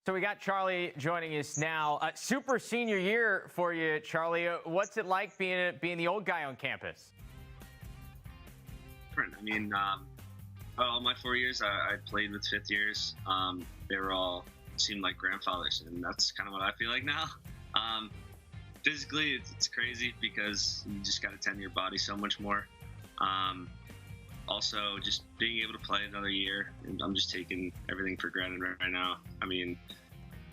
So we got Charlie joining us now. Super senior year for you, Charlie. What's it like being the old guy on campus? I mean, all my 4 years, I played with fifth years. They were all seemed like grandfathers, and that's kind of what I feel like now. Physically, it's crazy because you just got to tend to your body so much more. Also, just being able to play another year, and I'm just taking everything for granted right now. I mean,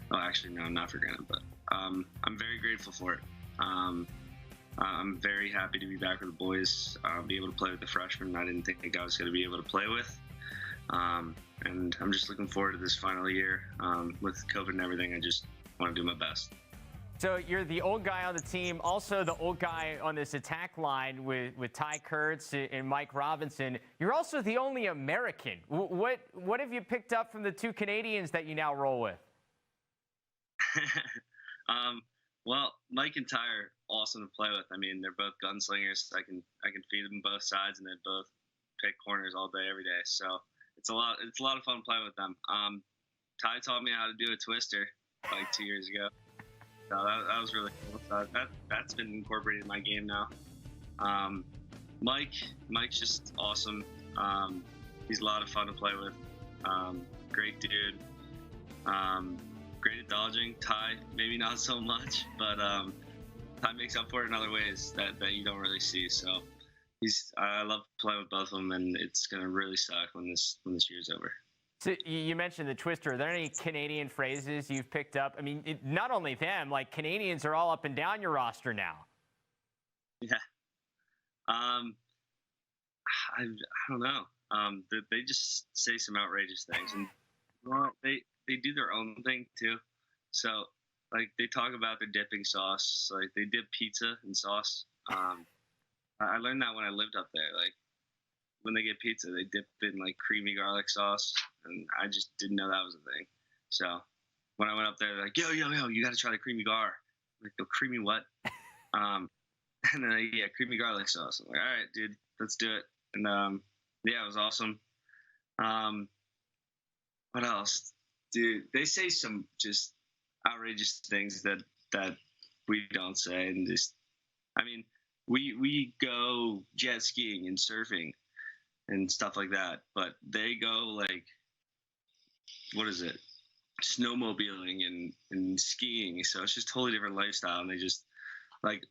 well, actually, no, not for granted, but I'm very grateful for it. I'm very happy to be back with the boys, be able to play with the freshmen I didn't think I was going to be able to play with. And I'm just looking forward to this final year. With COVID and everything, I just want to do my best. So you're the old guy on the team, also the old guy on this attack line with Tye Kurtz and Mike Robinson. You're also the only American. What have you picked up from the two Canadians that you now roll with? Well, Mike and Tye are awesome to play with. I mean, they're both gunslingers. I can feed them both sides, and they both pick corners all day, every day. So it's a lot of fun playing with them. Tye taught me how to do a twister like 2 years ago. So that was really cool. So that's been incorporated in my game now. Mike's just awesome. He's a lot of fun to play with. Great dude. Great at dodging. Tye, maybe not so much, but Tye makes up for it in other ways that you don't really see. So I love playing with both of them, and it's gonna really suck when this year's over. So you mentioned the twister. Are there any Canadian phrases you've picked up? I mean, not only them, like Canadians are all up and down your roster now. Yeah. I don't know. They just say some outrageous things, and well, they do their own thing too. So like they talk about their dipping sauce, like they dip pizza in sauce. I learned that when I lived up there. Like when they get pizza, they dip it in like creamy garlic sauce, and I just didn't know that was a thing. So when I went up there, they're like, yo, you got to try the creamy gar. I'm like, the creamy what? And then creamy garlic sauce. I'm like, all right, dude, let's do it. And yeah, it was awesome. What else? Dude, they say some just outrageous things that we don't say, and just, I mean, we go jet skiing and surfing and stuff like that, but they go like, what is it? Snowmobiling and skiing. So it's just a totally different lifestyle, and they just like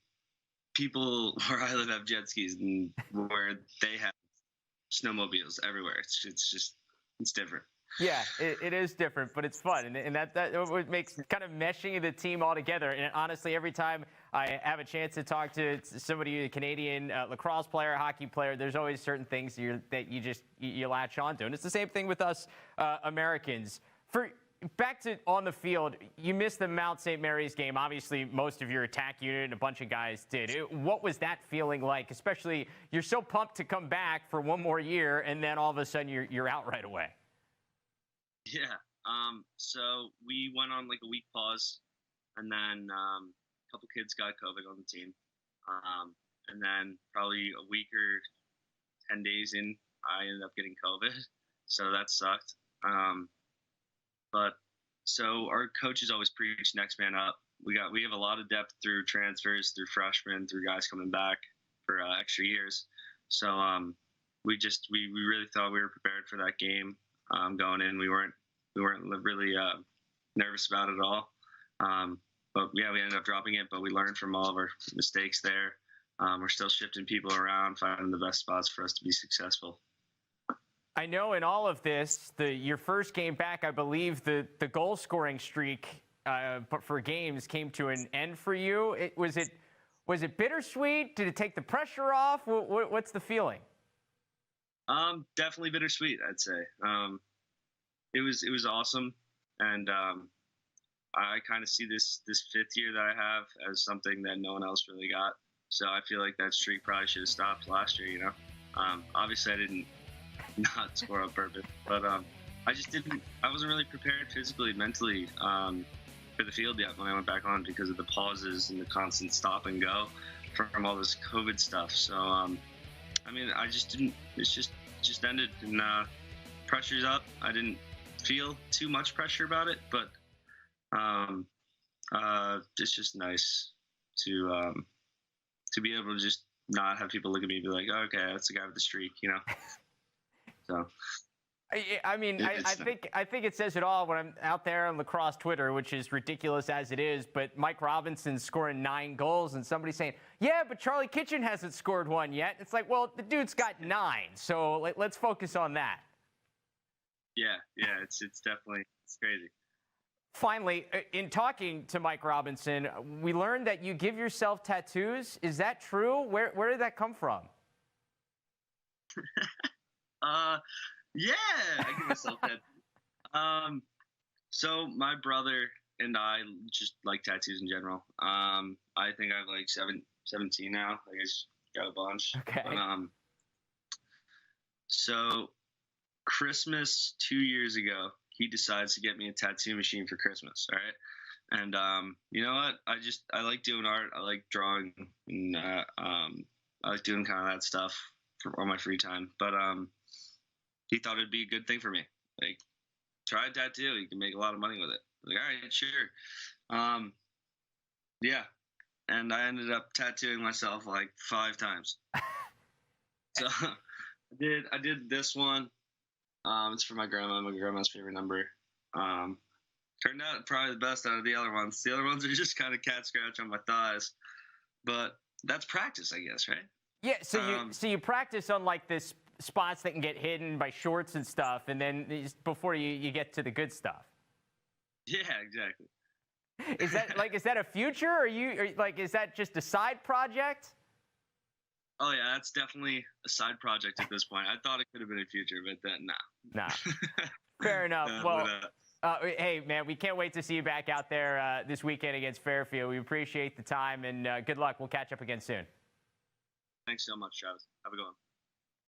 people where I live have jet skis, and where they have snowmobiles everywhere. It's different. Yeah, it is different, but it's fun, and that what makes kind of meshing the team all together. And honestly, every time I have a chance to talk to somebody, a Canadian lacrosse player, hockey player, there's always certain things that you latch onto, and it's the same thing with us Americans. Back to on the field, you missed the Mount St. Mary's game. Obviously, most of your attack unit and a bunch of guys did. What was that feeling like? Especially, you're so pumped to come back for one more year, and then all of a sudden you're out right away. Yeah. So we went on like a week pause, and then a couple kids got COVID on the team. And then probably a week or 10 days in, I ended up getting COVID. So that sucked. But so our coaches always preach next man up. We have a lot of depth through transfers, through freshmen, through guys coming back for extra years. So we really thought we were prepared for that game. Going in, we weren't really nervous about it at all. But yeah, we ended up dropping it, but we learned from all of our mistakes there. We're still shifting people around, finding the best spots for us to be successful. I know in all of this, your first game back, I believe the goal scoring streak for games came to an end for you. Was it bittersweet? Did it take the pressure off? What's the feeling? Definitely bittersweet, I'd say. It was awesome, and I kind of see this fifth year that I have as something that no one else really got. So I feel like that streak probably should have stopped last year. You know, obviously I didn't not score on purpose, but I wasn't really prepared physically, mentally for the field yet when I went back on, because of the pauses and the constant stop and go from all this COVID stuff. So I mean, I just didn't. It's just ended, and pressure's up. I didn't feel too much pressure about it, but It's just nice to be able to just not have people look at me and be like, oh, okay, that's the guy with the streak, you know. So. I mean, I think it says it all when I'm out there on Lacrosse Twitter, which is ridiculous as it is. But Mike Robinson's scoring 9 goals, and somebody's saying, "Yeah, but Charlie Kitchen hasn't scored one yet." It's like, well, the dude's got 9, so let's focus on that. Yeah, it's definitely crazy. Finally, in talking to Mike Robinson, we learned that you give yourself tattoos. Is that true? Where did that come from? Yeah, I give myself that. So my brother and I just like tattoos in general. I think I have like 17 now. I just got a bunch. Okay. But, so Christmas 2 years ago, he decides to get me a tattoo machine for Christmas. All right. And you know what? I like doing art. I like drawing, and I like doing kind of that stuff for all my free time. But he thought it'd be a good thing for me. Like, try a tattoo. You can make a lot of money with it. Like, all right, sure. Yeah. And I ended up tattooing myself like 5 times. So I did this one. It's for my grandma's favorite number. Turned out probably the best out of the other ones. The other ones are just kind of cat scratch on my thighs. But that's practice, I guess, right? Yeah, so you practice on like this spots that can get hidden by shorts and stuff, and then before you get to the good stuff. Yeah, exactly. Is that a future, or is that just a side project? Oh yeah, that's definitely a side project at this point. I thought it could have been a future, but then nah. Fair enough. No, well, but, hey man, we can't wait to see you back out there this weekend against Fairfield. We appreciate the time, and good luck. We'll catch up again soon. Thanks so much, Travis. Have a good one.